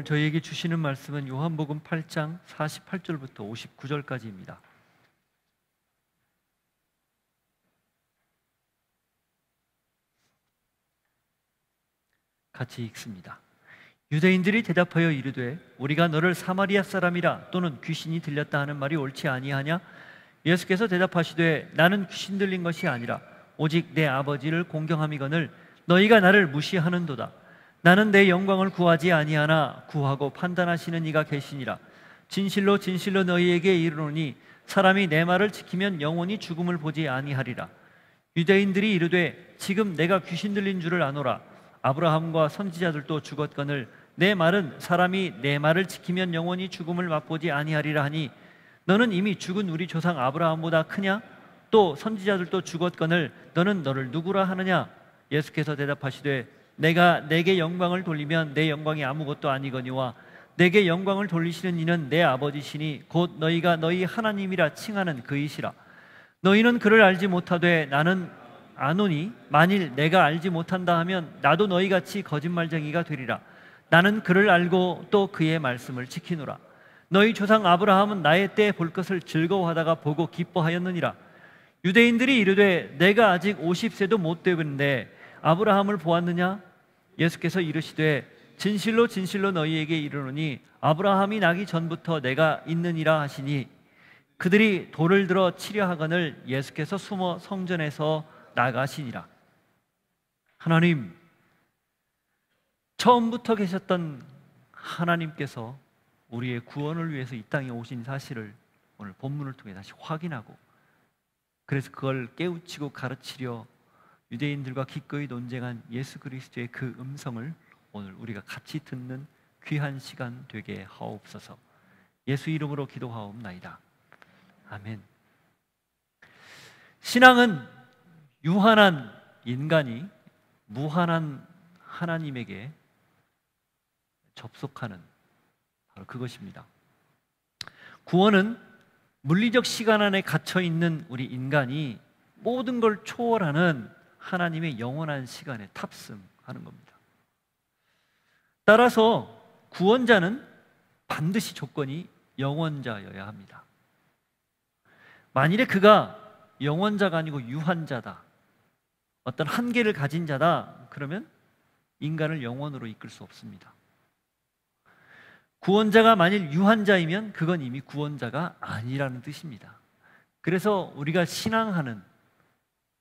저희에게 주시는 말씀은 요한복음 8장 48절부터 59절까지입니다. 같이 읽습니다. 유대인들이 대답하여 이르되 우리가 너를 사마리아 사람이라 또는 귀신이 들렸다 하는 말이 옳지 아니하냐? 예수께서 대답하시되 나는 귀신 들린 것이 아니라 오직 내 아버지를 공경함이거늘 너희가 나를 무시하는도다. 나는 내 영광을 구하지 아니하나 구하고 판단하시는 이가 계시니라. 진실로 진실로 너희에게 이르노니 사람이 내 말을 지키면 영원히 죽음을 보지 아니하리라. 유대인들이 이르되 지금 내가 귀신 들린 줄을 아노라. 아브라함과 선지자들도 죽었거늘 내 말은 사람이 내 말을 지키면 영원히 죽음을 맛보지 아니하리라 하니 너는 이미 죽은 우리 조상 아브라함보다 크냐? 또 선지자들도 죽었거늘 너는 너를 누구라 하느냐? 예수께서 대답하시되 내가 내게 영광을 돌리면 내 영광이 아무것도 아니거니와 내게 영광을 돌리시는 이는 내 아버지시니 곧 너희가 너희 하나님이라 칭하는 그이시라. 너희는 그를 알지 못하되 나는 아노니 만일 내가 알지 못한다 하면 나도 너희같이 거짓말쟁이가 되리라. 나는 그를 알고 또 그의 말씀을 지키노라. 너희 조상 아브라함은 나의 때에 볼 것을 즐거워하다가 보고 기뻐하였느니라. 유대인들이 이르되 내가 아직 50세도 못 되었는데 아브라함을 보았느냐? 예수께서 이르시되 진실로 진실로 너희에게 이르노니 아브라함이 나기 전부터 내가 있느니라 하시니 그들이 돌을 들어 치려 하거늘 예수께서 숨어 성전에서 나가시니라. 하나님, 처음부터 계셨던 하나님께서 우리의 구원을 위해서 이 땅에 오신 사실을 오늘 본문을 통해 다시 확인하고 그래서 그걸 깨우치고 가르치려 유대인들과 기꺼이 논쟁한 예수 그리스도의 그 음성을 오늘 우리가 같이 듣는 귀한 시간 되게 하옵소서. 예수 이름으로 기도하옵나이다. 아멘. 신앙은 유한한 인간이 무한한 하나님에게 접속하는 바로 그것입니다. 구원은 물리적 시간 안에 갇혀 있는 우리 인간이 모든 걸 초월하는 하나님의 영원한 시간에 탑승하는 겁니다. 따라서 구원자는 반드시 조건이 영원자여야 합니다. 만일에 그가 영원자가 아니고 유한자다, 어떤 한계를 가진 자다, 그러면 인간을 영원으로 이끌 수 없습니다. 구원자가 만일 유한자이면 그건 이미 구원자가 아니라는 뜻입니다. 그래서 우리가 신앙하는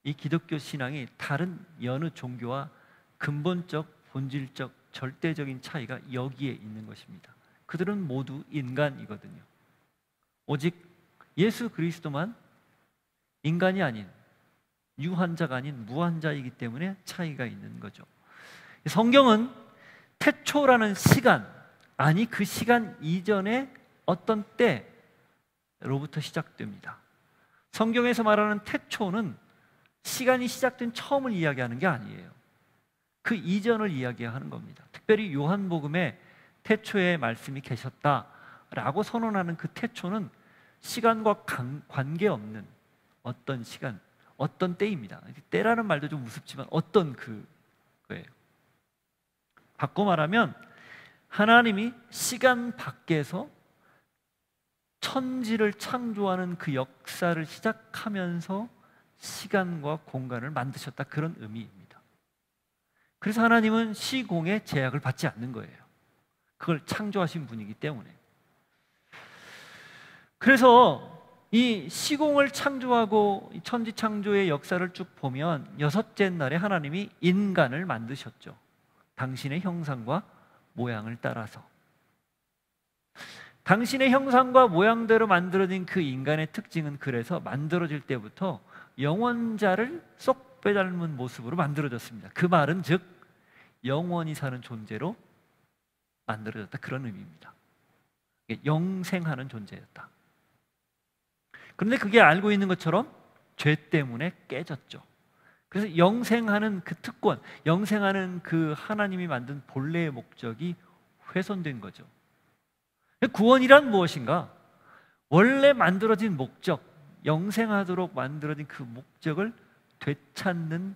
이 기독교 신앙이 다른 여느 종교와 근본적, 본질적, 절대적인 차이가 여기에 있는 것입니다. 그들은 모두 인간이거든요. 오직 예수 그리스도만 인간이 아닌, 유한자가 아닌 무한자이기 때문에 차이가 있는 거죠. 성경은 태초라는 시간, 아니 그 시간 이전에 어떤 때로부터 시작됩니다. 성경에서 말하는 태초는 시간이 시작된 처음을 이야기하는 게 아니에요. 그 이전을 이야기하는 겁니다. 특별히 요한복음에 태초에 말씀이 계셨다라고 선언하는 그 태초는 시간과 관계없는 어떤 시간, 어떤 때입니다. 때라는 말도 좀 우습지만 어떤 그거예요. 바꿔 말하면 하나님이 시간 밖에서 천지를 창조하는 그 역사를 시작하면서 시간과 공간을 만드셨다, 그런 의미입니다. 그래서 하나님은 시공의 제약을 받지 않는 거예요. 그걸 창조하신 분이기 때문에. 그래서 이 시공을 창조하고 천지 창조의 역사를 쭉 보면 여섯째 날에 하나님이 인간을 만드셨죠. 당신의 형상과 모양을 따라서. 당신의 형상과 모양대로 만들어진 그 인간의 특징은 그래서 만들어질 때부터 영원자를 쏙 빼닮은 모습으로 만들어졌습니다. 그 말은 즉 영원히 사는 존재로 만들어졌다, 그런 의미입니다. 영생하는 존재였다. 그런데 그게 알고 있는 것처럼 죄 때문에 깨졌죠. 그래서 영생하는 그 특권, 영생하는 그 하나님이 만든 본래의 목적이 훼손된 거죠. 구원이란 무엇인가? 원래 만들어진 목적, 영생하도록 만들어진 그 목적을 되찾는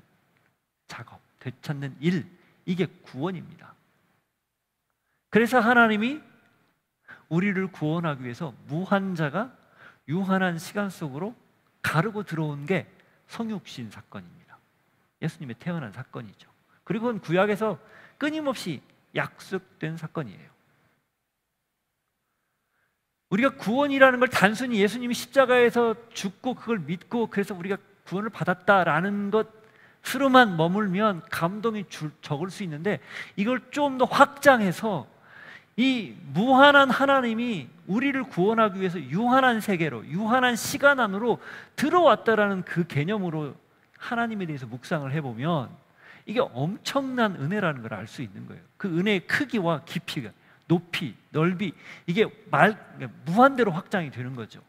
작업, 되찾는 일, 이게 구원입니다. 그래서 하나님이 우리를 구원하기 위해서 무한자가 유한한 시간 속으로 가르고 들어온 게 성육신 사건입니다. 예수님의 태어난 사건이죠. 그리고 그건 구약에서 끊임없이 약속된 사건이에요. 우리가 구원이라는 걸 단순히 예수님이 십자가에서 죽고 그걸 믿고 그래서 우리가 구원을 받았다라는 것으로만 머물면 감동이 적을 수 있는데, 이걸 좀 더 확장해서 이 무한한 하나님이 우리를 구원하기 위해서 유한한 세계로, 유한한 시간 안으로 들어왔다라는 그 개념으로 하나님에 대해서 묵상을 해보면 이게 엄청난 은혜라는 걸 알 수 있는 거예요. 그 은혜의 크기와 깊이가, 높이, 넓이, 이게 무한대로 확장이 되는 거죠.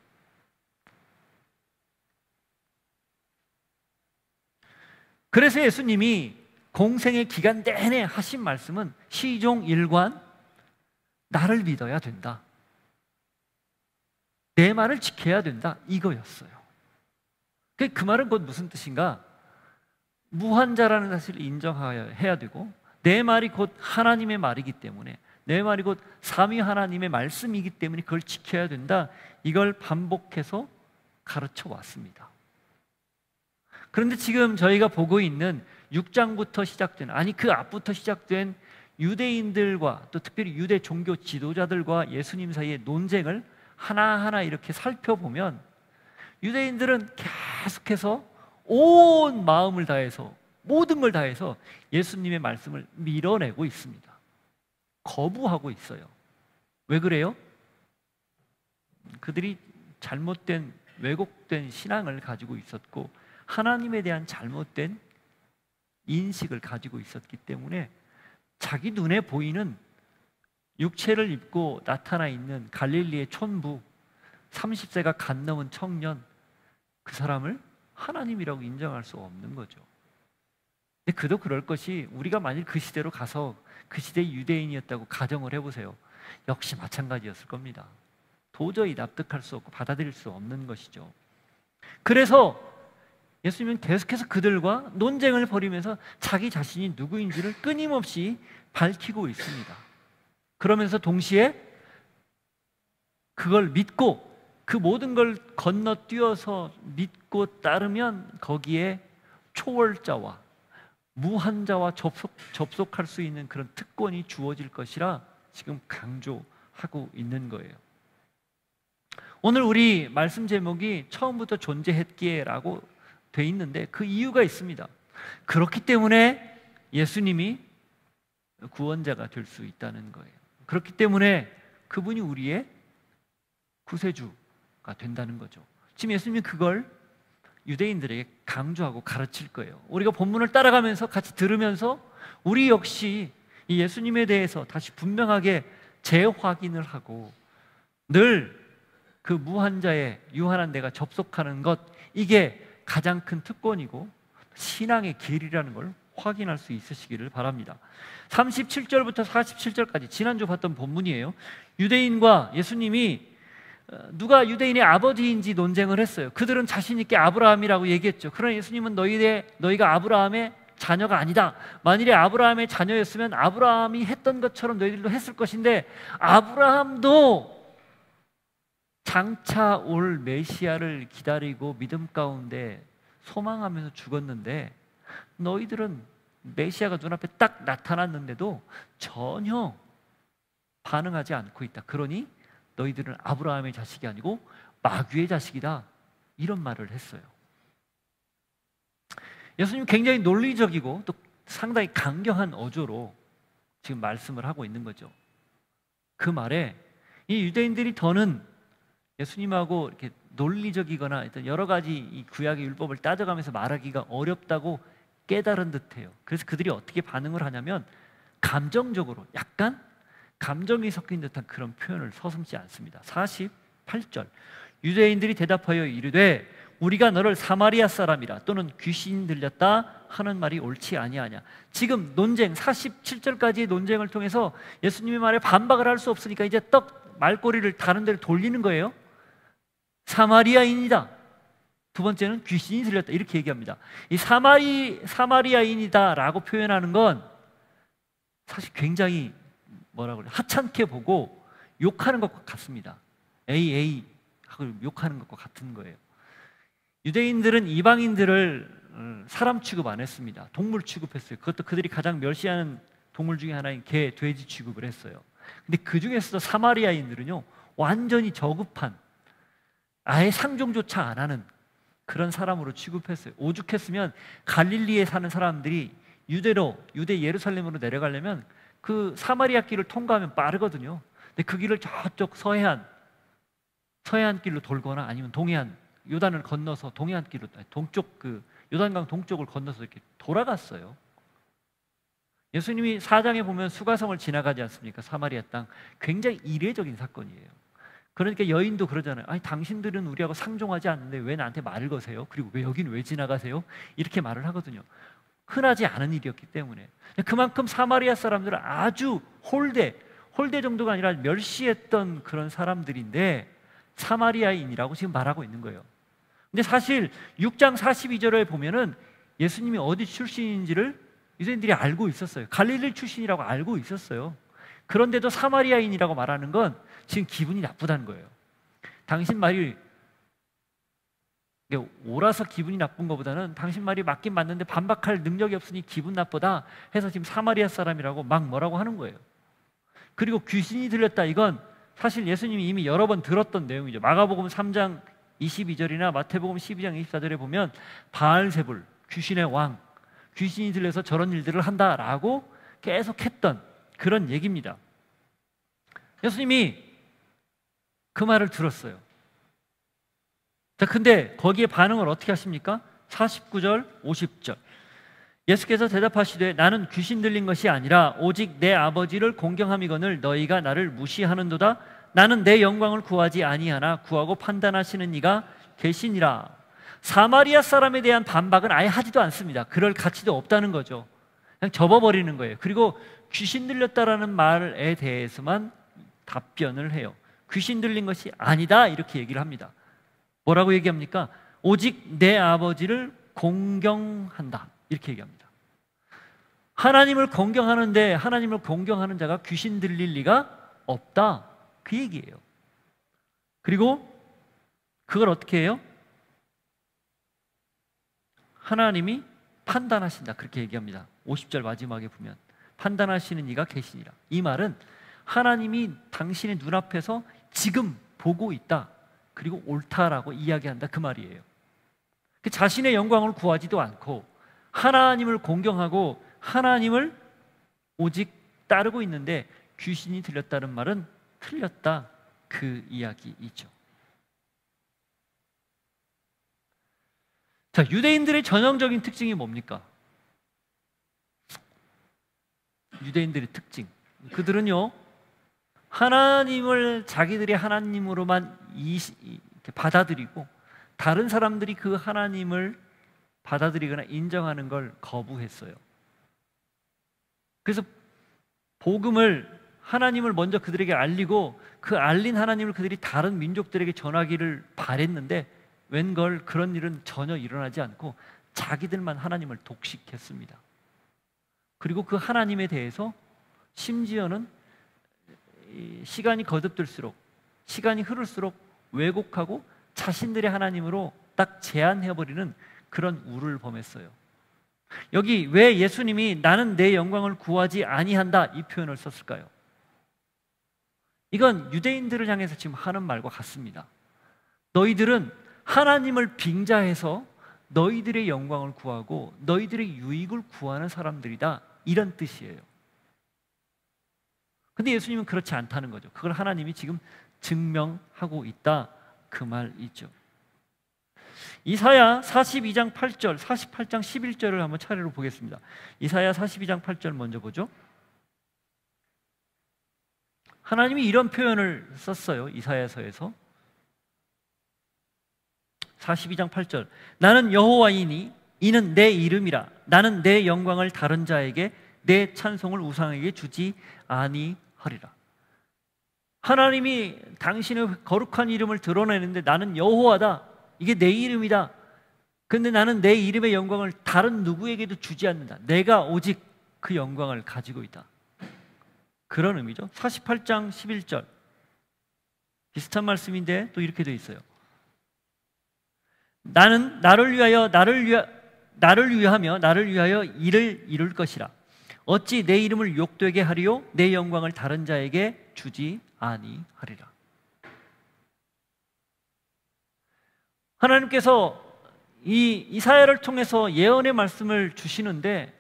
그래서 예수님이 공생의 기간 내내 하신 말씀은 시종일관 나를 믿어야 된다, 내 말을 지켜야 된다, 이거였어요. 그 말은 곧 무슨 뜻인가? 무한자라는 사실을 인정해야 되고, 내 말이 곧 하나님의 말이기 때문에, 내 말이 곧 삼위 하나님의 말씀이기 때문에 그걸 지켜야 된다, 이걸 반복해서 가르쳐 왔습니다. 그런데 지금 저희가 보고 있는 6장부터 시작된, 아니 그 앞부터 시작된 유대인들과 또 특별히 유대 종교 지도자들과 예수님 사이의 논쟁을 하나하나 이렇게 살펴보면 유대인들은 계속해서 온 마음을 다해서, 모든 걸 다해서 예수님의 말씀을 밀어내고 있습니다. 거부하고 있어요. 왜 그래요? 그들이 잘못된, 왜곡된 신앙을 가지고 있었고 하나님에 대한 잘못된 인식을 가지고 있었기 때문에 자기 눈에 보이는 육체를 입고 나타나 있는 갈릴리의 촌부, 30세가 갓 넘은 청년, 그 사람을 하나님이라고 인정할 수 없는 거죠. 근데 그도 그럴 것이, 우리가 만일 그 시대로 가서 그 시대의 유대인이었다고 가정을 해보세요. 역시 마찬가지였을 겁니다. 도저히 납득할 수 없고 받아들일 수 없는 것이죠. 그래서 예수님은 계속해서 그들과 논쟁을 벌이면서 자기 자신이 누구인지를 끊임없이 밝히고 있습니다. 그러면서 동시에 그걸 믿고 그 모든 걸 건너뛰어서 믿고 따르면 거기에 초월자와 무한자와 접속할 수 있는 그런 특권이 주어질 것이라 지금 강조하고 있는 거예요. 오늘 우리 말씀 제목이 처음부터 존재했기에라고 돼 있는데 그 이유가 있습니다. 그렇기 때문에 예수님이 구원자가 될 수 있다는 거예요. 그렇기 때문에 그분이 우리의 구세주가 된다는 거죠. 지금 예수님이 그걸 유대인들에게 강조하고 가르칠 거예요. 우리가 본문을 따라가면서 같이 들으면서 우리 역시 이 예수님에 대해서 다시 분명하게 재확인을 하고 늘 그 무한자의 유한한 내가 접속하는 것, 이게 가장 큰 특권이고 신앙의 길이라는 걸 확인할 수 있으시기를 바랍니다. 37절부터 47절까지 지난주 봤던 본문이에요. 유대인과 예수님이 누가 유대인의 아버지인지 논쟁을 했어요. 그들은 자신 있게 아브라함이라고 얘기했죠. 그러나 예수님은 너희가 아브라함의 자녀가 아니다. 만일에 아브라함의 자녀였으면 아브라함이 했던 것처럼 너희들도 했을 것인데 아브라함도 장차 올 메시아를 기다리고 믿음 가운데 소망하면서 죽었는데 너희들은 메시아가 눈앞에 딱 나타났는데도 전혀 반응하지 않고 있다. 그러니 너희들은 아브라함의 자식이 아니고 마귀의 자식이다. 이런 말을 했어요. 예수님 굉장히 논리적이고 또 상당히 강경한 어조로 지금 말씀을 하고 있는 거죠. 그 말에 이 유대인들이 더는 예수님하고 이렇게 논리적이거나 여러 가지 이 구약의 율법을 따져가면서 말하기가 어렵다고 깨달은 듯해요. 그래서 그들이 어떻게 반응을 하냐면 감정적으로 약간 감정이 섞인 듯한 그런 표현을 서슴지 않습니다. 48절 유대인들이 대답하여 이르되 우리가 너를 사마리아 사람이라 또는 귀신 들렸다 하는 말이 옳지 아니하냐. 지금 논쟁 47절까지의 논쟁을 통해서 예수님의 말에 반박을 할 수 없으니까 이제 말꼬리를 다른 데로 돌리는 거예요. 사마리아인이다. 두 번째는 귀신이 들렸다. 이렇게 얘기합니다. 이 사마리아인이다 라고 표현하는 건 사실 굉장히 뭐라고 그래, 하찮게 보고 욕하는 것과 같습니다. 에이 하고 욕하는 것과 같은 거예요. 유대인들은 이방인들을 사람 취급 안 했습니다. 동물 취급했어요. 그것도 그들이 가장 멸시하는 동물 중에 하나인 개, 돼지 취급을 했어요. 근데 그 중에서도 사마리아인들은요, 완전히 저급한, 아예 상종조차 안 하는 그런 사람으로 취급했어요. 오죽했으면 갈릴리에 사는 사람들이 유대 예루살렘으로 내려가려면 그 사마리아 길을 통과하면 빠르거든요. 근데 그 길을 저쪽 서해안 길로 돌거나 아니면 동해안, 요단을 건너서 동해안 길로, 동쪽 그 요단강 동쪽을 건너서 이렇게 돌아갔어요. 예수님이 4장에 보면 수가성을 지나가지 않습니까? 사마리아 땅. 굉장히 이례적인 사건이에요. 그러니까 여인도 그러잖아요. 아니, 당신들은 우리하고 상종하지 않는데 왜 나한테 말을 거세요? 그리고 여긴 왜 지나가세요? 이렇게 말을 하거든요. 흔하지 않은 일이었기 때문에. 그만큼 사마리아 사람들은 아주 홀대 정도가 아니라 멸시했던 그런 사람들인데 사마리아인이라고 지금 말하고 있는 거예요. 근데 사실 6장 42절에 보면은 예수님이 어디 출신인지를 유대인들이 알고 있었어요. 갈릴리 출신이라고 알고 있었어요. 그런데도 사마리아인이라고 말하는 건 지금 기분이 나쁘다는 거예요. 당신 말이 옳아서 기분이 나쁜 것보다는 당신 말이 맞긴 맞는데 반박할 능력이 없으니 기분 나쁘다 해서 지금 사마리아 사람이라고 막 뭐라고 하는 거예요. 그리고 귀신이 들렸다, 이건 사실 예수님이 이미 여러 번 들었던 내용이죠. 마가복음 3장 22절이나 마태복음 12장 24절에 보면 바알세불, 귀신의 왕, 귀신이 들려서 저런 일들을 한다라고 계속 했던 그런 얘기입니다. 예수님이 그 말을 들었어요. 자, 근데 거기에 반응을 어떻게 하십니까? 49절, 50절. 예수께서 대답하시되 나는 귀신 들린 것이 아니라 오직 내 아버지를 공경함이거늘 너희가 나를 무시하는도다. 나는 내 영광을 구하지 아니하나 구하고 판단하시는 이가 계시니라. 사마리아 사람에 대한 반박은 아예 하지도 않습니다. 그럴 가치도 없다는 거죠. 그냥 접어버리는 거예요. 그리고 귀신 들렸다라는 말에 대해서만 답변을 해요. 귀신 들린 것이 아니다 이렇게 얘기를 합니다. 뭐라고 얘기합니까? 오직 내 아버지를 공경한다 이렇게 얘기합니다. 하나님을 공경하는데 하나님을 공경하는 자가 귀신 들릴 리가 없다 그 얘기예요. 그리고 그걸 어떻게 해요? 하나님이 판단하신다 그렇게 얘기합니다. 50절 마지막에 보면 판단하시는 이가 계시니라. 이 말은 하나님이 당신의 눈앞에서 지금 보고 있다 그리고 옳다라고 이야기한다 그 말이에요. 자신의 영광을 구하지도 않고 하나님을 공경하고 하나님을 오직 따르고 있는데 귀신이 들렸다는 말은 틀렸다 그 이야기이죠. 자, 유대인들의 전형적인 특징이 뭡니까? 유대인들의 특징, 그들은요 하나님을 자기들의 하나님으로만 받아들이고 다른 사람들이 그 하나님을 받아들이거나 인정하는 걸 거부했어요. 그래서 복음을, 하나님을 먼저 그들에게 알리고 그 알린 하나님을 그들이 다른 민족들에게 전하기를 바랬는데 웬걸 그런 일은 전혀 일어나지 않고 자기들만 하나님을 독식했습니다. 그리고 그 하나님에 대해서 심지어는 시간이 거듭될수록, 시간이 흐를수록 왜곡하고 자신들의 하나님으로 딱 제한해버리는 그런 우를 범했어요. 여기 왜 예수님이 나는 내 영광을 구하지 아니한다 이 표현을 썼을까요? 이건 유대인들을 향해서 지금 하는 말과 같습니다. 너희들은 하나님을 빙자해서 너희들의 영광을 구하고 너희들의 유익을 구하는 사람들이다 이런 뜻이에요. 근데 예수님은 그렇지 않다는 거죠. 그걸 하나님이 지금 증명하고 있다 그 말이죠. 이사야 42장 8절, 48장 11절을 한번 차례로 보겠습니다. 이사야 42장 8절 먼저 보죠. 하나님이 이런 표현을 썼어요. 이사야서에서 42장 8절 나는 여호와이니 이는 내 이름이라 나는 내 영광을 다른 자에게 내 찬송을 우상에게 주지 아니하리라. 하나님이 당신의 거룩한 이름을 드러내는데 나는 여호와다, 이게 내 이름이다. 근데 나는 내 이름의 영광을 다른 누구에게도 주지 않는다. 내가 오직 그 영광을 가지고 있다. 그런 의미죠. 48장 11절 비슷한 말씀인데 또 이렇게 되어 있어요. 나는 나를 위하여 일을 이룰 것이라. 어찌 내 이름을 욕되게 하리요 내 영광을 다른 자에게 주지 아니하리라. 하나님께서 이 이사야를 통해서 예언의 말씀을 주시는데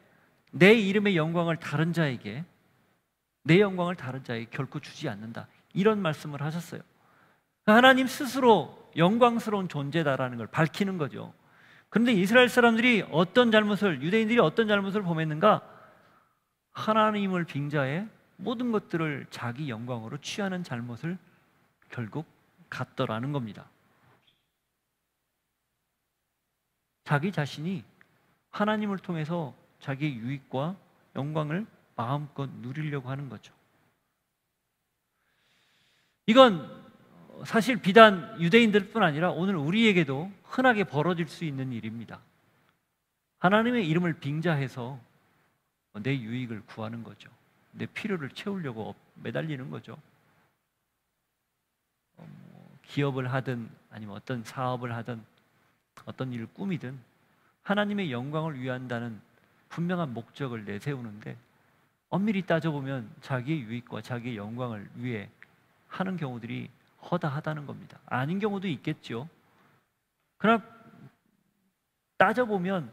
내 이름의 영광을 다른 자에게, 내 영광을 다른 자에게 결코 주지 않는다, 이런 말씀을 하셨어요. 하나님 스스로 영광스러운 존재다라는 걸 밝히는 거죠. 그런데 이스라엘 사람들이 유대인들이 어떤 잘못을 범했는가? 하나님을 빙자해 모든 것들을 자기 영광으로 취하는 잘못을 결국 갔더라는 겁니다. 자기 자신이 하나님을 통해서 자기의 유익과 영광을 마음껏 누리려고 하는 거죠. 이건 사실 비단 유대인들뿐 아니라 오늘 우리에게도 흔하게 벌어질 수 있는 일입니다. 하나님의 이름을 빙자해서 내 유익을 구하는 거죠. 내 필요를 채우려고 매달리는 거죠. 기업을 하든 아니면 어떤 사업을 하든 어떤 일을 꾸미든 하나님의 영광을 위한다는 분명한 목적을 내세우는데 엄밀히 따져보면 자기의 유익과 자기의 영광을 위해 하는 경우들이 허다하다는 겁니다. 아닌 경우도 있겠죠. 그러나 따져보면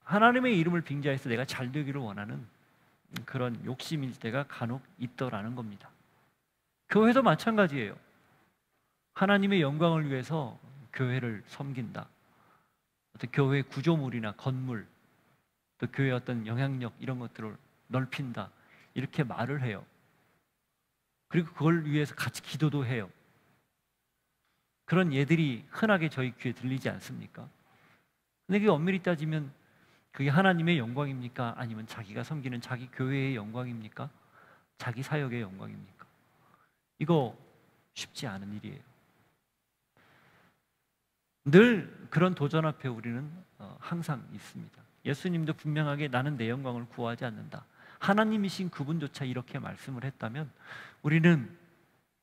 하나님의 이름을 빙자해서 내가 잘 되기를 원하는 그런 욕심일 때가 간혹 있더라는 겁니다. 교회도 마찬가지예요. 하나님의 영광을 위해서 교회를 섬긴다, 어떤 교회 구조물이나 건물, 또 교회의 어떤 영향력 이런 것들을 넓힌다, 이렇게 말을 해요. 그리고 그걸 위해서 같이 기도도 해요. 그런 예들이 흔하게 저희 귀에 들리지 않습니까? 근데 그게 엄밀히 따지면 그게 하나님의 영광입니까? 아니면 자기가 섬기는 자기 교회의 영광입니까? 자기 사역의 영광입니까? 이거 쉽지 않은 일이에요. 늘 그런 도전 앞에 우리는 항상 있습니다. 예수님도 분명하게 나는 내 영광을 구하지 않는다, 하나님이신 그분조차 이렇게 말씀을 했다면 우리는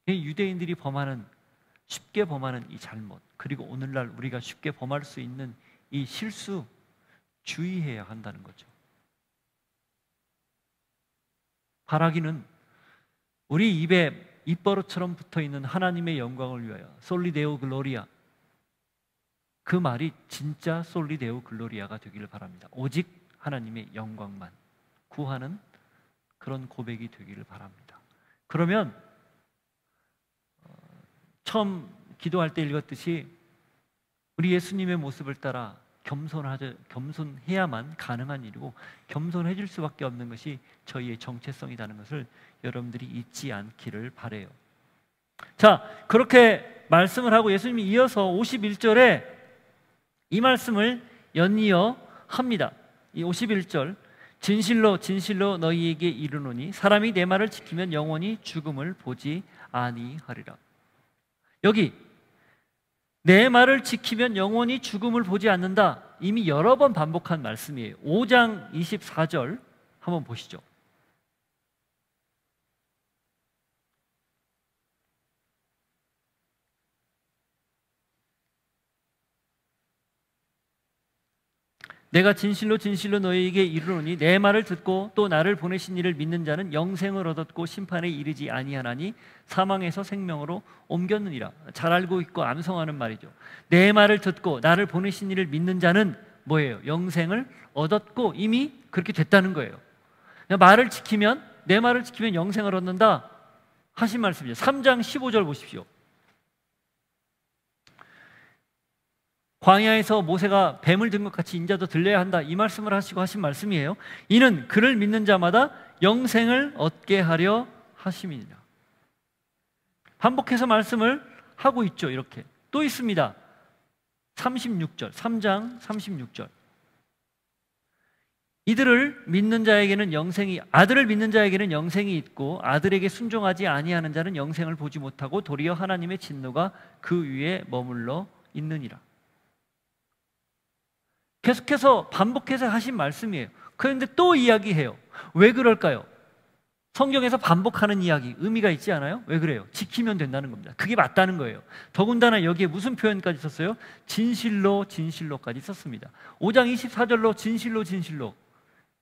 유대인들이 쉽게 범하는 이 잘못, 그리고 오늘날 우리가 쉽게 범할 수 있는 이 실수 주의해야 한다는 거죠. 바라기는 우리 입에 입버릇처럼 붙어있는 하나님의 영광을 위하여 솔리데오 글로리아, 그 말이 진짜 솔리데오 글로리아가 되기를 바랍니다. 오직 하나님의 영광만 구하는 그런 고백이 되기를 바랍니다. 그러면 처음 기도할 때 읽었듯이 우리 예수님의 모습을 따라 겸손해야만 가능한 일이고 겸손해질 수밖에 없는 것이 저희의 정체성이라는 것을 여러분들이 잊지 않기를 바라요. 자, 그렇게 말씀을 하고 예수님이 이어서 51절에 이 말씀을 연이어 합니다. 이 51절, 진실로 진실로 너희에게 이르노니 사람이 내 말을 지키면 영원히 죽음을 보지 아니하리라. 여기 내 말을 지키면 영원히 죽음을 보지 않는다, 이미 여러 번 반복한 말씀이에요. 5장 24절 한번 보시죠. 내가 진실로 진실로 너희에게 이르노니 내 말을 듣고 또 나를 보내신 이를 믿는 자는 영생을 얻었고 심판에 이르지 아니하나니 사망에서 생명으로 옮겼느니라. 잘 알고 있고 암송하는 말이죠. 내 말을 듣고 나를 보내신 이를 믿는 자는 뭐예요? 영생을 얻었고 이미 그렇게 됐다는 거예요. 말을 지키면, 내 말을 지키면 영생을 얻는다 하신 말씀이죠. 3장 15절 보십시오. 광야에서 모세가 뱀을 든 것 같이 인자도 들려야 한다, 이 말씀을 하시고 하신 말씀이에요. 이는 그를 믿는 자마다 영생을 얻게 하려 하심이니라. 반복해서 말씀을 하고 있죠. 이렇게 또 있습니다. 36절, 3장 36절. 아들을 믿는 자에게는 영생이 있고 아들에게 순종하지 아니하는 자는 영생을 보지 못하고 도리어 하나님의 진노가 그 위에 머물러 있느니라. 계속해서 반복해서 하신 말씀이에요. 그런데 또 이야기해요. 왜 그럴까요? 성경에서 반복하는 이야기, 의미가 있지 않아요? 왜 그래요? 지키면 된다는 겁니다. 그게 맞다는 거예요. 더군다나 여기에 무슨 표현까지 썼어요? 진실로, 진실로까지 썼습니다. 5장 24절로 진실로, 진실로.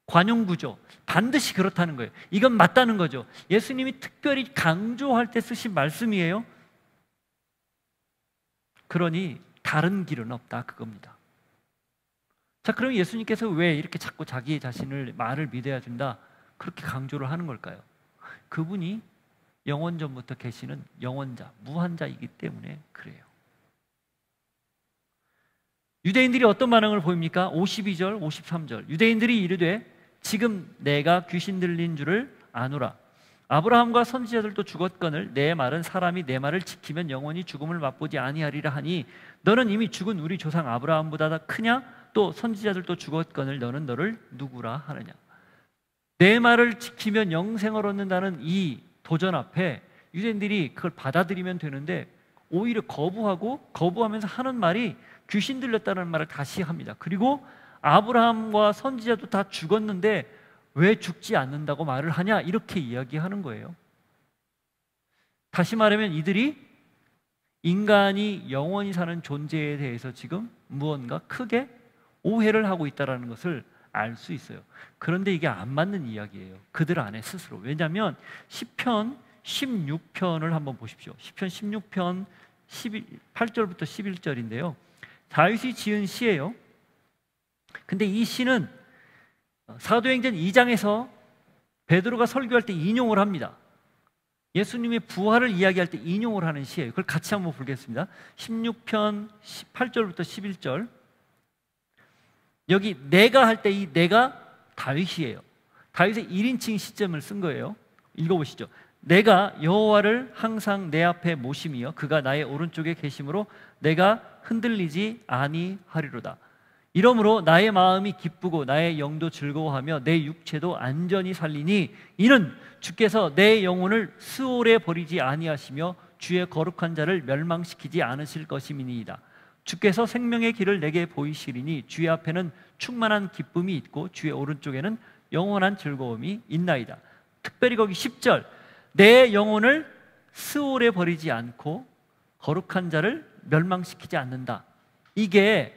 관용구조, 반드시 그렇다는 거예요. 이건 맞다는 거죠. 예수님이 특별히 강조할 때 쓰신 말씀이에요. 그러니 다른 길은 없다, 그겁니다. 자, 그럼 예수님께서 왜 이렇게 자꾸 자기 자신을 말을 믿어야 된다, 그렇게 강조를 하는 걸까요? 그분이 영원전부터 계시는 영원자, 무한자이기 때문에 그래요. 유대인들이 어떤 반응을 보입니까? 52절, 53절. 유대인들이 이르되 지금 내가 귀신 들린 줄을 아노라. 아브라함과 선지자들도 죽었거늘 내 말은 사람이 내 말을 지키면 영원히 죽음을 맛보지 아니하리라 하니 너는 이미 죽은 우리 조상 아브라함보다 더 크냐? 또 선지자들도 죽었거늘 너는 너를 누구라 하느냐? 내 말을 지키면 영생을 얻는다는 이 도전 앞에 유대인들이 그걸 받아들이면 되는데 오히려 거부하면서 하는 말이 귀신 들렸다는 말을 다시 합니다. 그리고 아브라함과 선지자도 다 죽었는데 왜 죽지 않는다고 말을 하냐, 이렇게 이야기하는 거예요. 다시 말하면 이들이 인간이 영원히 사는 존재에 대해서 지금 무언가 크게 오해를 하고 있다는 것을 알 수 있어요. 그런데 이게 안 맞는 이야기예요, 그들 안에 스스로. 왜냐하면 시편 16편을 한번 보십시오. 시편 16편 8절부터 11절인데요 다윗이 지은 시예요. 근데 이 시는 사도행전 2장에서 베드로가 설교할 때 인용을 합니다. 예수님의 부활을 이야기할 때 인용을 하는 시예요. 그걸 같이 한번 보겠습니다. 16편 8절부터 11절. 여기 내가 할 때 이 내가 다윗이에요. 다윗의 1인칭 시점을 쓴 거예요. 읽어보시죠. 내가 여호와를 항상 내 앞에 모심이여 그가 나의 오른쪽에 계심으로 내가 흔들리지 아니하리로다. 이러므로 나의 마음이 기쁘고 나의 영도 즐거워하며 내 육체도 안전히 살리니 이는 주께서 내 영혼을 스올에 버리지 아니하시며 주의 거룩한 자를 멸망시키지 않으실 것임이니이다. 주께서 생명의 길을 내게 보이시리니 주의 앞에는 충만한 기쁨이 있고 주의 오른쪽에는 영원한 즐거움이 있나이다. 특별히 거기 10절 내 영혼을 스올에 버리지 않고 거룩한 자를 멸망시키지 않는다. 이게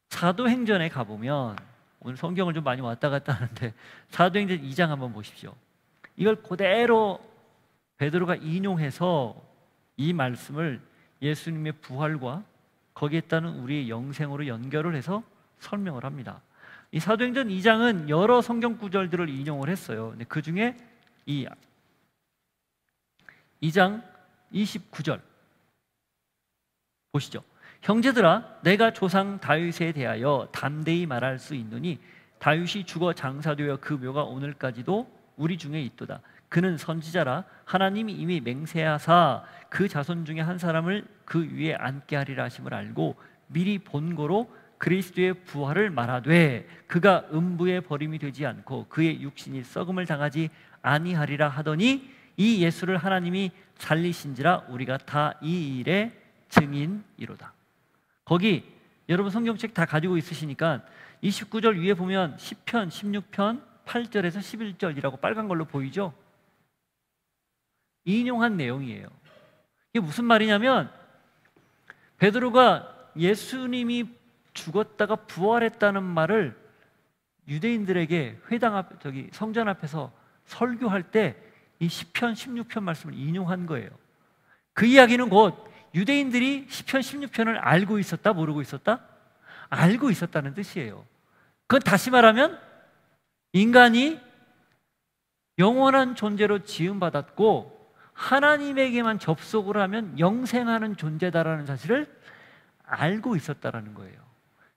사도행전에 가보면, 오늘 성경을 좀 많이 왔다 갔다 하는데 사도행전 2장 한번 보십시오. 이걸 그대로 베드로가 인용해서 이 말씀을 예수님의 부활과 거기에 따른 우리의 영생으로 연결을 해서 설명을 합니다. 이 사도행전 2장은 여러 성경 구절들을 인용을 했어요. 근데 그 중에 이 2장 29절 보시죠. 형제들아 내가 조상 다윗에 대하여 담대히 말할 수 있노니 다윗이 죽어 장사되어 그 묘가 오늘까지도 우리 중에 있도다. 그는 선지자라 하나님이 이미 맹세하사 그 자손 중에 한 사람을 그 위에 앉게 하리라 하심을 알고 미리 본고로 그리스도의 부활을 말하되 그가 음부에 버림이 되지 않고 그의 육신이 썩음을 당하지 아니하리라 하더니 이 예수를 하나님이 살리신지라 우리가 다 이 일의 증인이로다. 거기 여러분 성경책 다 가지고 있으시니까 29절 위에 보면 10편, 16편 8절에서 11절이라고 빨간 걸로 보이죠? 인용한 내용이에요. 이게 무슨 말이냐면 베드로가 예수님이 죽었다가 부활했다는 말을 유대인들에게 회당 앞, 성전 앞에서 설교할 때 이 10편, 16편 말씀을 인용한 거예요. 그 이야기는 곧 유대인들이 10편, 16편을 알고 있었다, 모르고 있었다? 알고 있었다는 뜻이에요. 그건 다시 말하면 인간이 영원한 존재로 지음받았고 하나님에게만 접속을 하면 영생하는 존재다라는 사실을 알고 있었다라는 거예요.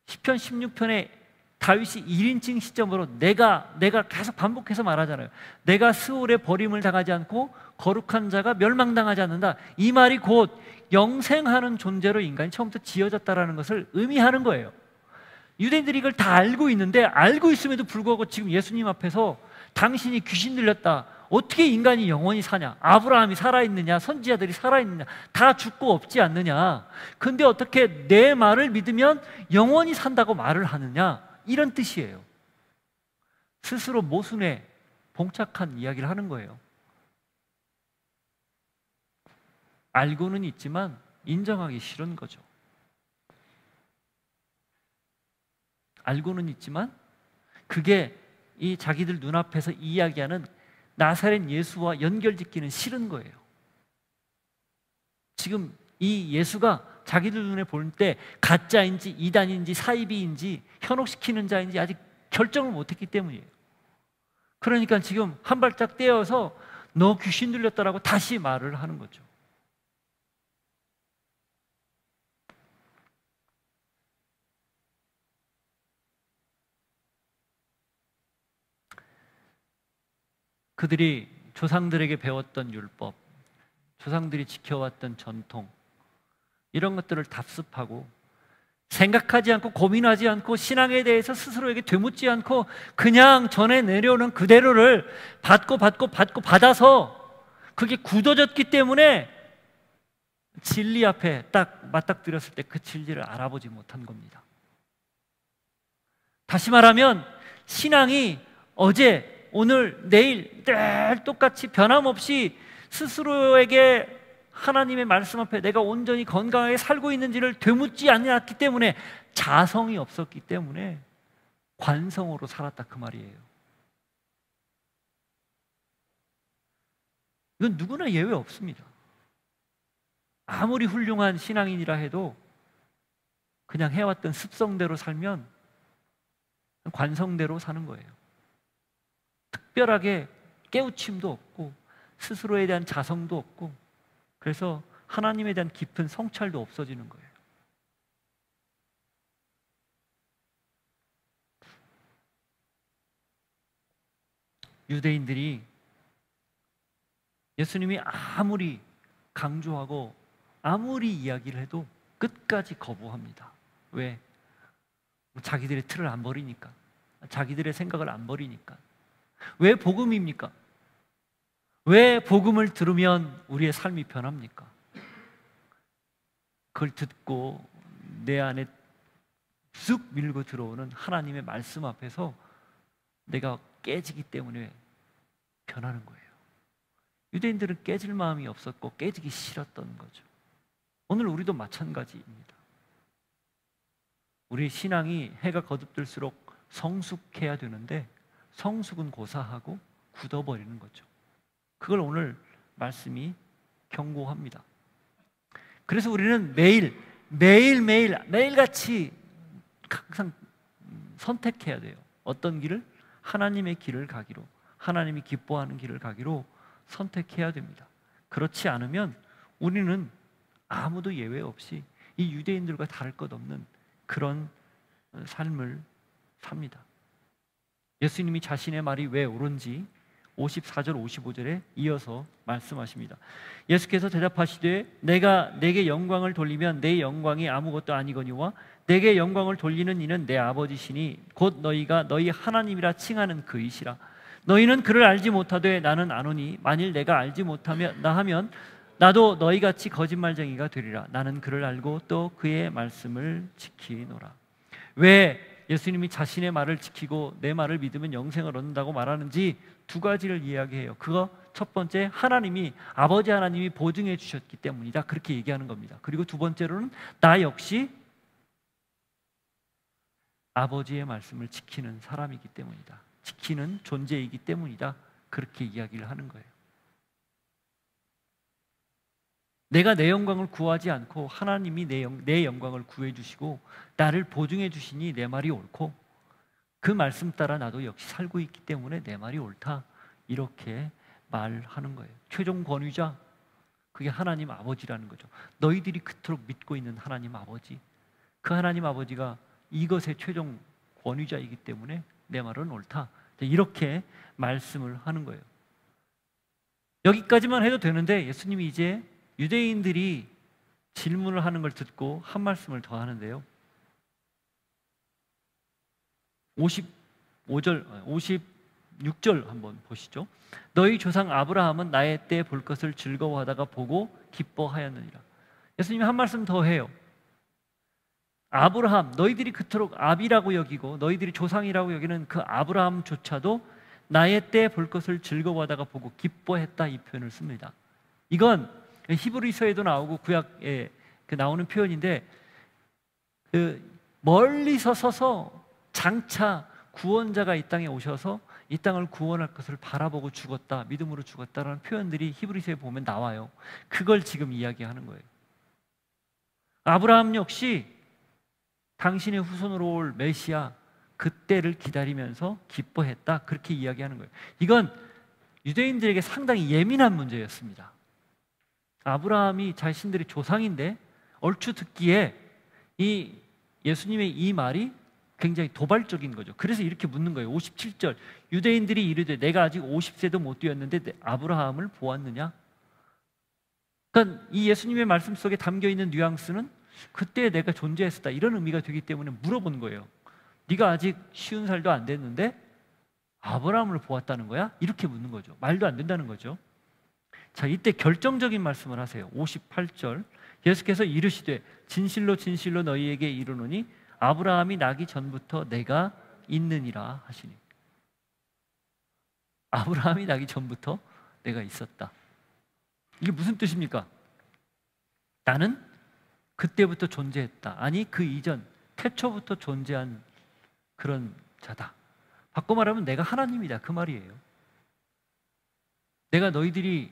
10편, 16편에 다윗이 1인칭 시점으로 내가 계속 반복해서 말하잖아요. 내가 스올에 버림을 당하지 않고 거룩한 자가 멸망당하지 않는다. 이 말이 곧 영생하는 존재로 인간이 처음부터 지어졌다라는 것을 의미하는 거예요. 유대인들이 이걸 다 알고 있는데 알고 있음에도 불구하고 지금 예수님 앞에서 당신이 귀신 들렸다. 어떻게 인간이 영원히 사냐? 아브라함이 살아있느냐? 선지자들이 살아있느냐? 다 죽고 없지 않느냐? 근데 어떻게 내 말을 믿으면 영원히 산다고 말을 하느냐? 이런 뜻이에요. 스스로 모순에 봉착한 이야기를 하는 거예요. 알고는 있지만 인정하기 싫은 거죠. 알고는 있지만 그게 이 자기들 눈앞에서 이야기하는 나사렛 예수와 연결짓기는 싫은 거예요. 지금 이 예수가 자기들 눈에 볼 때 가짜인지 이단인지 사이비인지 현혹시키는 자인지 아직 결정을 못했기 때문이에요. 그러니까 지금 한 발짝 떼어서 너 귀신 들렸다라고 다시 말을 하는 거죠. 그들이 조상들에게 배웠던 율법, 조상들이 지켜왔던 전통, 이런 것들을 답습하고 생각하지 않고 고민하지 않고 신앙에 대해서 스스로에게 되묻지 않고 그냥 전에 내려오는 그대로를 받아서 그게 굳어졌기 때문에 진리 앞에 딱 맞닥뜨렸을 때 그 진리를 알아보지 못한 겁니다. 다시 말하면 신앙이 어제, 오늘, 내일 늘 똑같이 변함없이 스스로에게 하나님의 말씀 앞에 내가 온전히 건강하게 살고 있는지를 되묻지 않았기 때문에, 자성이 없었기 때문에 관성으로 살았다 그 말이에요. 이건 누구나 예외 없습니다. 아무리 훌륭한 신앙인이라 해도 그냥 해왔던 습성대로 살면 관성대로 사는 거예요. 특별하게 깨우침도 없고 스스로에 대한 자성도 없고, 그래서 하나님에 대한 깊은 성찰도 없어지는 거예요. 유대인들이 예수님이 아무리 강조하고 아무리 이야기를 해도 끝까지 거부합니다. 왜? 자기들의 틀을 안 버리니까, 자기들의 생각을 안 버리니까. 왜 복음입니까? 왜 복음을 들으면 우리의 삶이 변합니까? 그걸 듣고 내 안에 쑥 밀고 들어오는 하나님의 말씀 앞에서 내가 깨지기 때문에 변하는 거예요. 유대인들은 깨질 마음이 없었고 깨지기 싫었던 거죠. 오늘 우리도 마찬가지입니다. 우리 신앙이 해가 거듭될수록 성숙해야 되는데 성숙은 고사하고 굳어버리는 거죠. 그걸 오늘 말씀이 경고합니다. 그래서 우리는 매일같이 항상 선택해야 돼요. 어떤 길을? 하나님의 길을 가기로, 하나님이 기뻐하는 길을 가기로 선택해야 됩니다. 그렇지 않으면 우리는 아무도 예외 없이 이 유대인들과 다를 것 없는 그런 삶을 삽니다. 예수님이 자신의 말이 왜 옳은지 54절 55절에 이어서 말씀하십니다. 예수께서 대답하시되 내가 내게 영광을 돌리면 내 영광이 아무것도 아니거니와 내게 영광을 돌리는 이는 내 아버지시니 곧 너희가 너희 하나님이라 칭하는 그이시라. 너희는 그를 알지 못하되 나는 아노니 만일 내가 알지 못하면 나도 너희같이 거짓말쟁이가 되리라. 나는 그를 알고 또 그의 말씀을 지키노라. 왜 예수님이 자신의 말을 지키고 내 말을 믿으면 영생을 얻는다고 말하는지 두 가지를 이야기해요. 그거 첫 번째, 아버지 하나님이 보증해 주셨기 때문이다, 그렇게 얘기하는 겁니다. 그리고 두 번째로는 나 역시 아버지의 말씀을 지키는 사람이기 때문이다, 지키는 존재이기 때문이다, 그렇게 이야기를 하는 거예요. 내가 내 영광을 구하지 않고 하나님이 내 영광을 구해 주시고 나를 보증해 주시니 내 말이 옳고 그 말씀 따라 나도 역시 살고 있기 때문에 내 말이 옳다, 이렇게 말하는 거예요. 최종 권위자, 그게 하나님 아버지라는 거죠. 너희들이 그토록 믿고 있는 하나님 아버지, 그 하나님 아버지가 이것의 최종 권위자이기 때문에 내 말은 옳다, 이렇게 말씀을 하는 거예요. 여기까지만 해도 되는데 예수님이 이제 유대인들이 질문을 하는 걸 듣고 한 말씀을 더 하는데요. 56절 한번 보시죠. 너희 조상 아브라함은 나의 때 볼 것을 즐거워하다가 보고 기뻐하였느니라. 예수님이 한 말씀 더 해요. 아브라함, 너희들이 그토록 아비라고 여기고 너희들이 조상이라고 여기는 그 아브라함조차도 나의 때 볼 것을 즐거워하다가 보고 기뻐했다, 이 표현을 씁니다. 이건 히브리서에도 나오고 구약에 나오는 표현인데, 멀리서 서서 장차 구원자가 이 땅에 오셔서 이 땅을 구원할 것을 바라보고 죽었다, 믿음으로 죽었다라는 표현들이 히브리서에 보면 나와요. 그걸 지금 이야기하는 거예요. 아브라함 역시 당신의 후손으로 올 메시아, 그때를 기다리면서 기뻐했다, 그렇게 이야기하는 거예요. 이건 유대인들에게 상당히 예민한 문제였습니다. 아브라함이 자신들의 조상인데 얼추 듣기에 이 예수님의 이 말이 굉장히 도발적인 거죠. 그래서 이렇게 묻는 거예요. 57절, 유대인들이 이르되 내가 아직 50세도 못 되었는데 아브라함을 보았느냐? 그러니까 이 예수님의 말씀 속에 담겨있는 뉘앙스는 그때 내가 존재했었다, 이런 의미가 되기 때문에 물어보는 거예요. 네가 아직 50살도 안 됐는데 아브라함을 보았다는 거야? 이렇게 묻는 거죠. 말도 안 된다는 거죠. 자, 이때 결정적인 말씀을 하세요. 58절, 예수께서 이르시되 진실로 진실로 너희에게 이르노니 아브라함이 나기 전부터 내가 있느니라 하시니. 아브라함이 나기 전부터 내가 있었다. 이게 무슨 뜻입니까? 나는 그때부터 존재했다. 아니, 그 이전 태초부터 존재한 그런 자다. 바꿔 말하면 내가 하나님이다, 그 말이에요. 내가 너희들이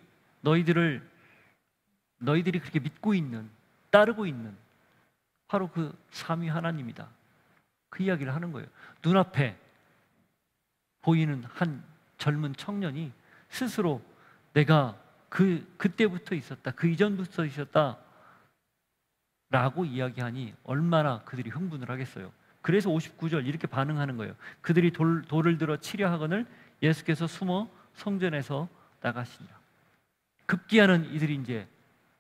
그렇게 믿고 있는, 따르고 있는 바로 그 삼위 하나님이다, 그 이야기를 하는 거예요. 눈앞에 보이는 한 젊은 청년이 스스로 내가 그때부터 있었다, 그 이전부터 있었다 라고 이야기하니 얼마나 그들이 흥분을 하겠어요. 그래서 59절 이렇게 반응하는 거예요. 그들이 돌을 들어 치려 하거늘 예수께서 숨어 성전에서 나가시니라. 급기야는 이들이 이제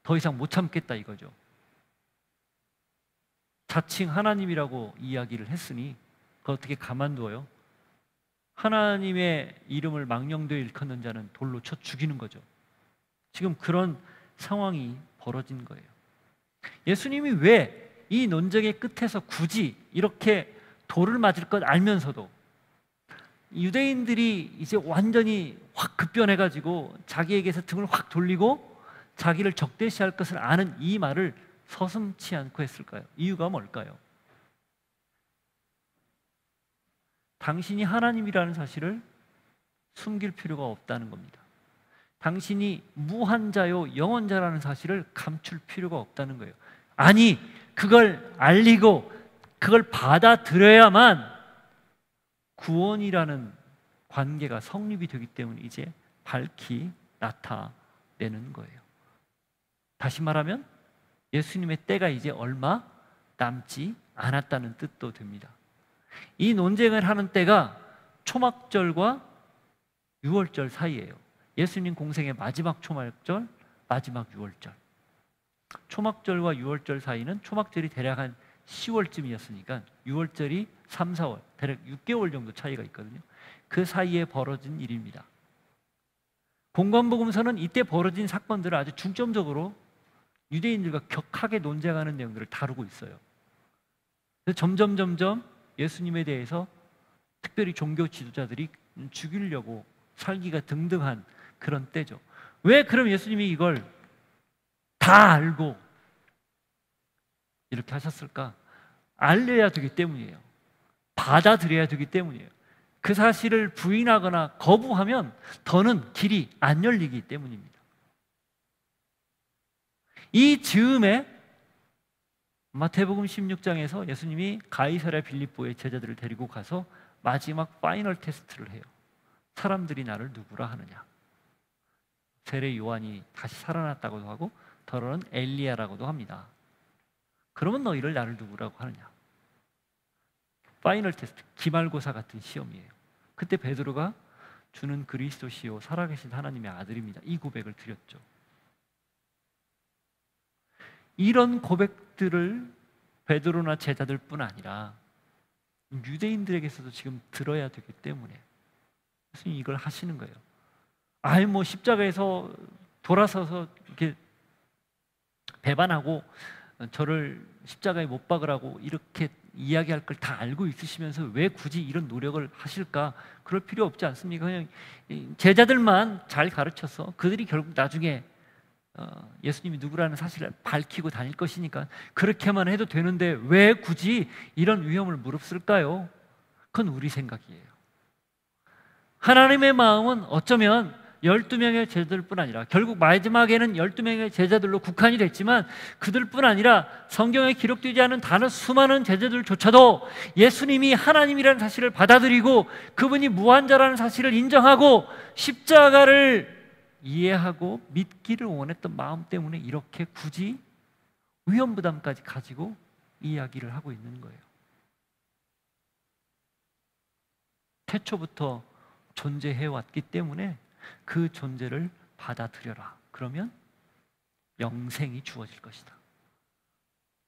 더 이상 못 참겠다 이거죠. 자칭 하나님이라고 이야기를 했으니 그걸 어떻게 가만두어요? 하나님의 이름을 망령되이 일컫는 자는 돌로 쳐 죽이는 거죠. 지금 그런 상황이 벌어진 거예요. 예수님이 왜 이 논쟁의 끝에서 굳이 이렇게 돌을 맞을 것 알면서도 유대인들이 이제 완전히 확 급변해가지고 자기에게서 등을 확 돌리고 자기를 적대시할 것을 아는 이 말을 서슴지 않고 했을까요? 이유가 뭘까요? 당신이 하나님이라는 사실을 숨길 필요가 없다는 겁니다. 당신이 무한자요 영원자라는 사실을 감출 필요가 없다는 거예요. 아니, 그걸 알리고 그걸 받아들여야만 구원이라는 관계가 성립이 되기 때문에 이제 밝히 나타내는 거예요. 다시 말하면 예수님의 때가 이제 얼마 남지 않았다는 뜻도 됩니다. 이 논쟁을 하는 때가 초막절과 유월절 사이예요. 예수님 공생의 마지막 초막절, 마지막 유월절. 초막절과 유월절 사이는 초막절이 대략 한 10월쯤이었으니까 유월절이 3, 4월, 대략 6개월 정도 차이가 있거든요. 그 사이에 벌어진 일입니다. 공관복음서는 이때 벌어진 사건들을 아주 중점적으로 유대인들과 격하게 논쟁하는 내용들을 다루고 있어요. 그래서 점점 예수님에 대해서 특별히 종교 지도자들이 죽이려고 살기가 등등한 그런 때죠. 왜 그럼 예수님이 이걸 다 알고 이렇게 하셨을까? 알려야 되기 때문이에요. 받아들여야 되기 때문이에요. 그 사실을 부인하거나 거부하면 더는 길이 안 열리기 때문입니다. 이 즈음에 마태복음 16장에서 예수님이 가이사랴 빌립보의 제자들을 데리고 가서 마지막 파이널 테스트를 해요. 사람들이 나를 누구라 하느냐? 세례 요한이 다시 살아났다고도 하고 더러는 엘리야라고도 합니다. 그러면 너희를 나를 누구라고 하느냐? 파이널 테스트, 기말고사 같은 시험이에요. 그때 베드로가 주는 그리스도시요 살아계신 하나님의 아들입니다, 이 고백을 드렸죠. 이런 고백들을 베드로나 제자들뿐 아니라 유대인들에게서도 지금 들어야 되기 때문에 예수님이 이걸 하시는 거예요. 아이 뭐 십자가에서 돌아서서 이렇게 배반하고 저를 십자가에 못 박으라고 이렇게 이야기할 걸 다 알고 있으시면서 왜 굳이 이런 노력을 하실까? 그럴 필요 없지 않습니까? 그냥 제자들만 잘 가르쳐서 그들이 결국 나중에 예수님이 누구라는 사실을 밝히고 다닐 것이니까 그렇게만 해도 되는데 왜 굳이 이런 위험을 무릅쓸까요? 그건 우리 생각이에요. 하나님의 마음은 어쩌면 12명의 제자들뿐 아니라 결국 마지막에는 12명의 제자들로 국한이 됐지만 그들뿐 아니라 성경에 기록되지 않은 다른 수많은 제자들조차도 예수님이 하나님이라는 사실을 받아들이고 그분이 무한자라는 사실을 인정하고 십자가를 이해하고 믿기를 원했던 마음 때문에 이렇게 굳이 위험 부담까지 가지고 이야기를 하고 있는 거예요. 태초부터 존재해왔기 때문에 그 존재를 받아들여라. 그러면 영생이 주어질 것이다.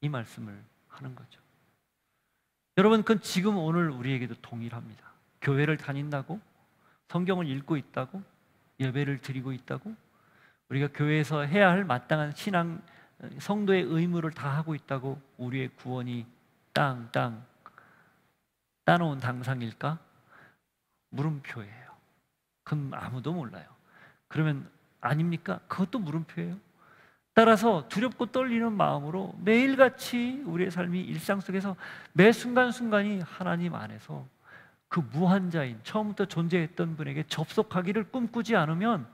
이 말씀을 하는 거죠. 여러분, 그건 지금 오늘 우리에게도 동일합니다. 교회를 다닌다고, 성경을 읽고 있다고, 예배를 드리고 있다고, 우리가 교회에서 해야 할 마땅한 신앙, 성도의 의무를 다 하고 있다고 우리의 구원이 따놓은 당상일까? 물음표예요. 그건 아무도 몰라요. 그러면 아닙니까? 그것도 물음표예요. 따라서 두렵고 떨리는 마음으로 매일같이 우리의 삶이 일상 속에서 매 순간순간이 하나님 안에서 그 무한자인 처음부터 존재했던 분에게 접속하기를 꿈꾸지 않으면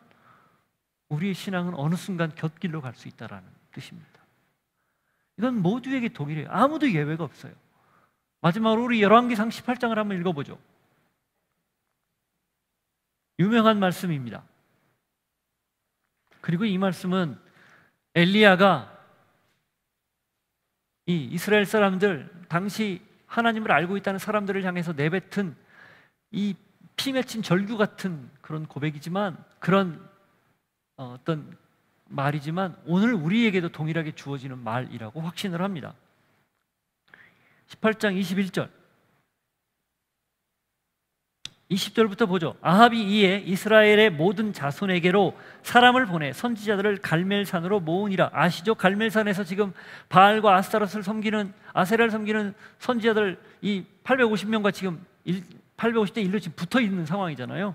우리의 신앙은 어느 순간 곁길로 갈 수 있다는 뜻입니다. 이건 모두에게 동일해요. 아무도 예외가 없어요. 마지막으로 우리 열왕기상 18장을 한번 읽어보죠. 유명한 말씀입니다. 그리고 이 말씀은 엘리야가 이 이스라엘 사람들, 당시 하나님을 알고 있다는 사람들을 향해서 내뱉은 이 피 맺힌 절규 같은 그런 고백이지만, 그런 어떤 말이지만 오늘 우리에게도 동일하게 주어지는 말이라고 확신을 합니다. 18장 21절 20절부터 보죠. 아합이 이에 이스라엘의 모든 자손에게로 사람을 보내 선지자들을 갈멜산으로 모으니라. 아시죠? 갈멜산에서 지금 바알과 아스타롯을 섬기는, 아세라를 섬기는 선지자들 이 850명과 지금 850대 1로 지금 붙어 있는 상황이잖아요.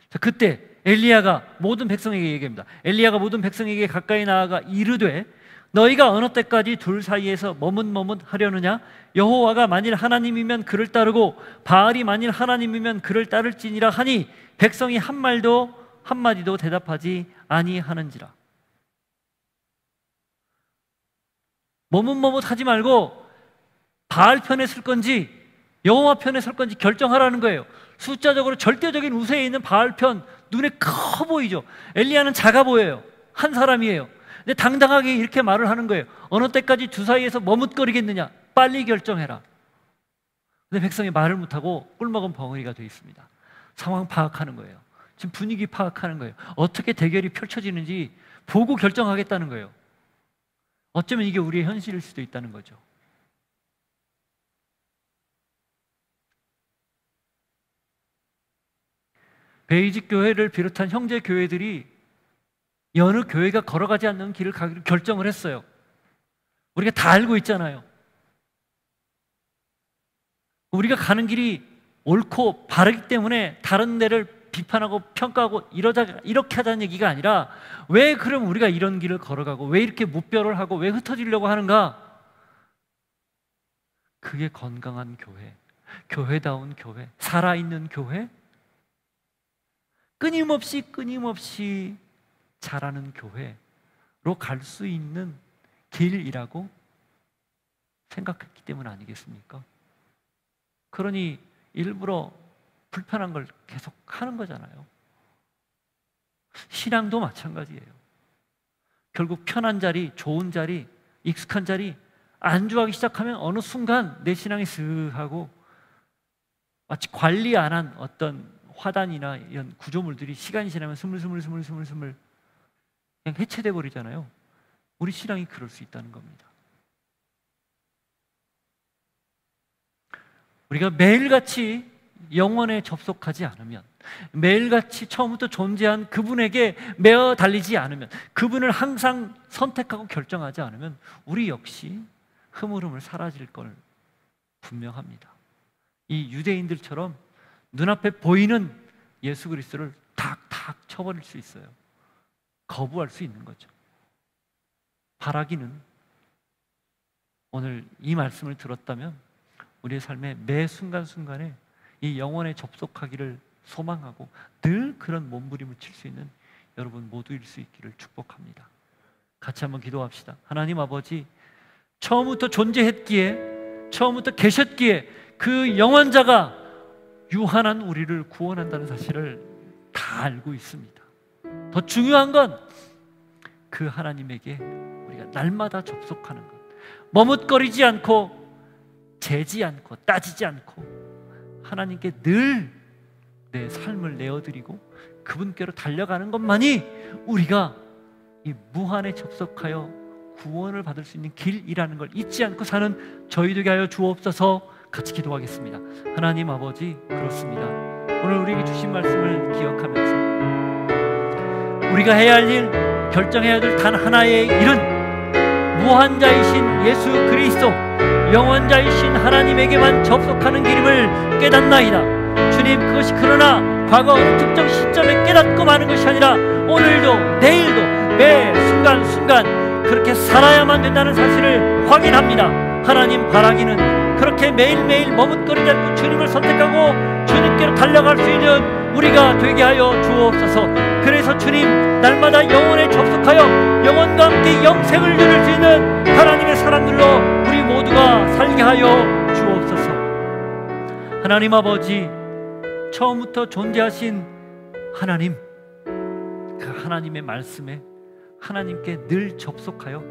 자, 그때 엘리야가 모든 백성에게 얘기합니다. 엘리야가 모든 백성에게 가까이 나아가 이르되 너희가 어느 때까지 둘 사이에서 머뭇머뭇하려느냐? 여호와가 만일 하나님이면 그를 따르고 바알이 만일 하나님이면 그를 따를지니라 하니 백성이 한마디도 대답하지 아니하는지라. 머뭇머뭇하지 말고 바알 편에 설 건지 여호와 편에 설 건지 결정하라는 거예요. 숫자적으로 절대적인 우세에 있는 바알 편, 눈에 커 보이죠. 엘리야는 작아 보여요. 한 사람이에요. 근데 당당하게 이렇게 말을 하는 거예요. 어느 때까지 두 사이에서 머뭇거리겠느냐? 빨리 결정해라. 근데 백성이 말을 못하고 꿀먹은 벙어리가 되어 있습니다. 상황 파악하는 거예요. 지금 분위기 파악하는 거예요. 어떻게 대결이 펼쳐지는지 보고 결정하겠다는 거예요. 어쩌면 이게 우리의 현실일 수도 있다는 거죠. 베이직 교회를 비롯한 형제 교회들이 여느 교회가 걸어가지 않는 길을 가기로 결정을 했어요. 우리가 다 알고 있잖아요. 우리가 가는 길이 옳고 바르기 때문에 다른 데를 비판하고 평가하고 이렇게 하자는 얘기가 아니라, 왜 그럼 우리가 이런 길을 걸어가고 왜 이렇게 무별을 하고 왜 흩어지려고 하는가? 그게 건강한 교회, 교회다운 교회, 살아있는 교회, 끊임없이 자라는 교회로 갈 수 있는 길이라고 생각했기 때문 아니겠습니까? 그러니 일부러 불편한 걸 계속 하는 거잖아요. 신앙도 마찬가지예요. 결국 편한 자리, 좋은 자리, 익숙한 자리 안주하기 시작하면 어느 순간 내 신앙이 스하고 마치 관리 안 한 어떤 화단이나 이런 구조물들이 시간이 지나면 스물스물 그냥 해체돼 버리잖아요. 우리 신앙이 그럴 수 있다는 겁니다. 우리가 매일같이 영원에 접속하지 않으면, 매일같이 처음부터 존재한 그분에게 매어 달리지 않으면, 그분을 항상 선택하고 결정하지 않으면 우리 역시 흐물흐물 사라질 걸 분명합니다. 이 유대인들처럼 눈앞에 보이는 예수 그리스도를 탁탁 쳐버릴 수 있어요. 거부할 수 있는 거죠. 바라기는 오늘 이 말씀을 들었다면 우리의 삶의 매 순간순간에 이 영혼에 접속하기를 소망하고 늘 그런 몸부림을 칠 수 있는 여러분 모두일 수 있기를 축복합니다. 같이 한번 기도합시다. 하나님 아버지, 처음부터 존재했기에, 처음부터 계셨기에 그 영원자가 유한한 우리를 구원한다는 사실을 다 알고 있습니다. 더 중요한 건 그 하나님에게 우리가 날마다 접속하는 것, 머뭇거리지 않고 재지 않고 따지지 않고 하나님께 늘 내 삶을 내어드리고 그분께로 달려가는 것만이 우리가 이 무한에 접속하여 구원을 받을 수 있는 길이라는 걸 잊지 않고 사는 저희 되게 하여 주옵소서. 같이 기도하겠습니다. 하나님 아버지, 그렇습니다. 오늘 우리에게 주신 말씀을 기억하면서 우리가 해야 할 일, 결정해야 될 단 하나의 일은 무한자이신 예수 그리스도, 영원자이신 하나님에게만 접속하는 길임을 깨닫나이다. 주님, 그것이 그러나 과거 어느 특정 시점에 깨닫고 마는 것이 아니라 오늘도 내일도 매 순간순간 그렇게 살아야만 된다는 사실을 확인합니다. 하나님, 바라기는 그렇게 매일매일 머뭇거리지 않고 주님을 선택하고 주님께로 달려갈 수 있는 우리가 되게 하여 주옵소서. 그래서 주님, 날마다 영혼에 접속하여 영혼과 함께 영생을 누릴 수 있는 하나님의 사람들로 우리 모두가 살게 하여 주옵소서. 하나님 아버지, 처음부터 존재하신 하나님, 그 하나님의 말씀에 하나님께 늘 접속하여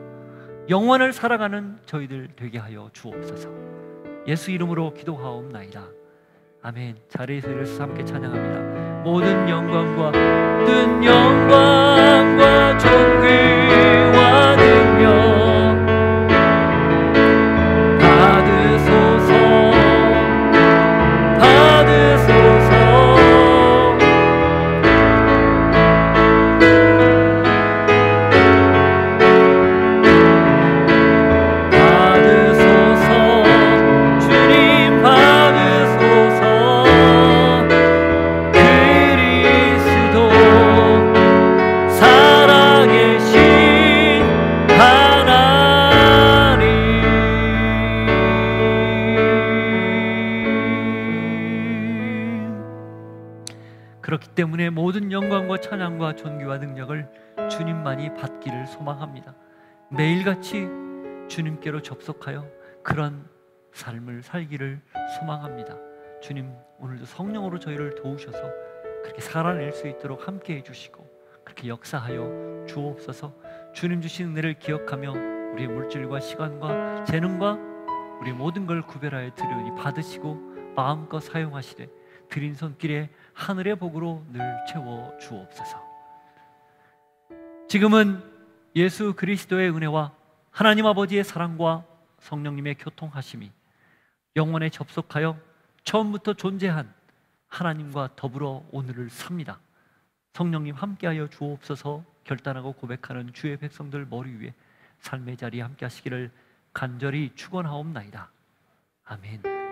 영원을 살아가는 저희들 되게 하여 주옵소서. 예수 이름으로 기도하옵나이다. 아멘. 자리에서 일어서서 함께 찬양합니다. 모든 영광과 존귀와 능력 받으소서. 그렇기 때문에 모든 영광과 찬양과 존귀와 능력을 주님만이 받기를 소망합니다. 매일같이 주님께로 접속하여 그런 삶을 살기를 소망합니다. 주님, 오늘도 성령으로 저희를 도우셔서 그렇게 살아낼 수 있도록 함께 해주시고 그렇게 역사하여 주옵소서. 주님 주신 은혜를 기억하며 우리의 물질과 시간과 재능과 우리의 모든 걸 구별하여 드리니 받으시고 마음껏 사용하시되 드린 손길에 하늘의 복으로 늘 채워 주옵소서. 지금은 예수 그리스도의 은혜와 하나님 아버지의 사랑과 성령님의 교통하심이 영원에 접속하여 처음부터 존재한 하나님과 더불어 오늘을 삽니다. 성령님 함께하여 주옵소서. 결단하고 고백하는 주의 백성들 머리 위에 삶의 자리에 함께 하시기를 간절히 축원하옵나이다. 아멘.